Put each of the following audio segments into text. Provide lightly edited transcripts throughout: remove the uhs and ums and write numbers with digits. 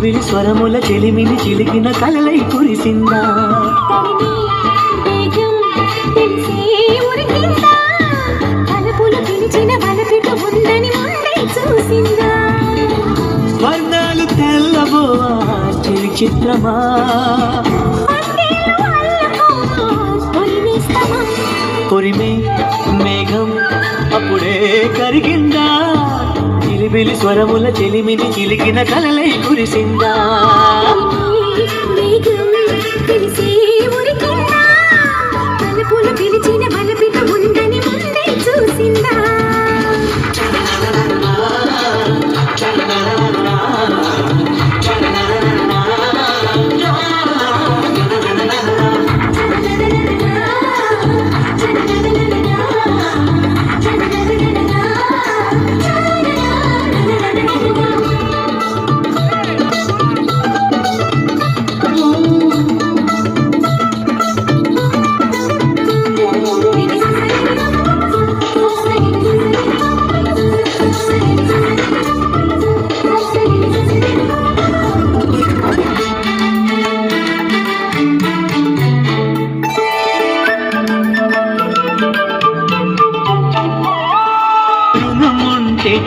జిలిబిలి స్వరముల చెలిమిని చిలికిన కలలై కురిసిందా వర్ణాలు తెల్లబోవా చెలి చిత్రమా కొరిమే మేఘం అప్పుడే కరిగిందా జిలిబిలి స్వరముల చెలిమిని చిలికిన కలలై కురిసిందా పిలిచిన బలపిట ఉందని ముందే చూసిందా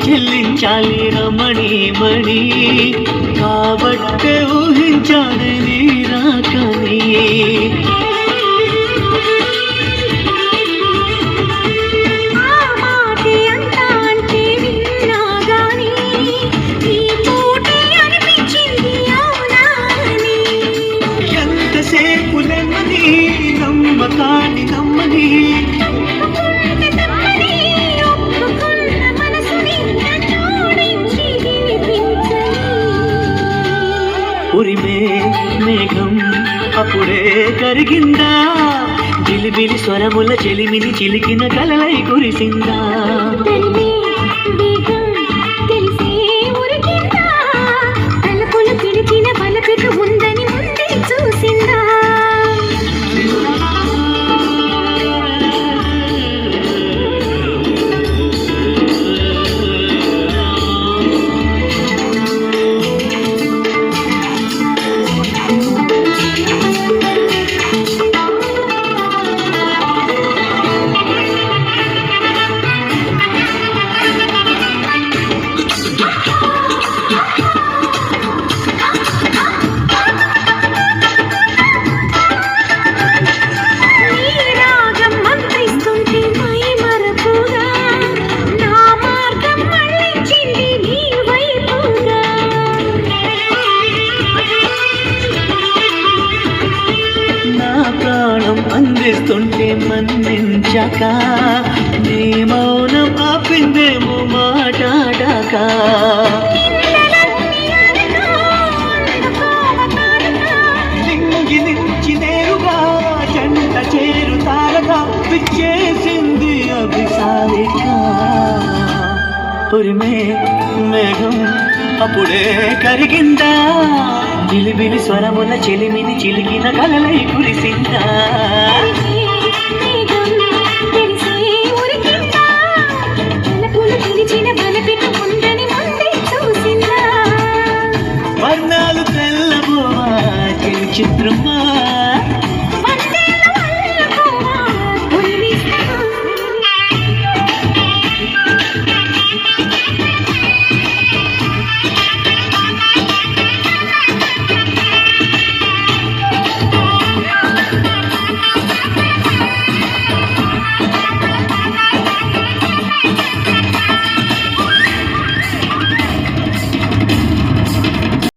చెల్లించాలి రమణి మణి కాబట్టే ఊహించాలి నీ రాకని ఎంతసేపు నెమ్మది నమ్మకాన్ని నమ్మని ఉరిమే మేఘం అప్పుడే కరిగిందా జిలిబిలి స్వరముల చెలిమిని చిలికిన కలలై కురిసిందా పిలిచిన బలపెట్టు ఉందని ముందే చూసిందా అందిస్తుంటే మన్నించాక నీ మౌనం ఆపిందేమో మాట్లాడాక లింగి నుంచి నేరుగా జంట చేరుతారగా విచ్చేసింది అభిసారిక ఉరిమే మేఘం అప్పుడే కరిగిందా జిలిబిలి స్వరముల చెలిమిని చిలికిన కలలై కురిసిందా వర్ణాలు తెల్లబోవా చిత్రమా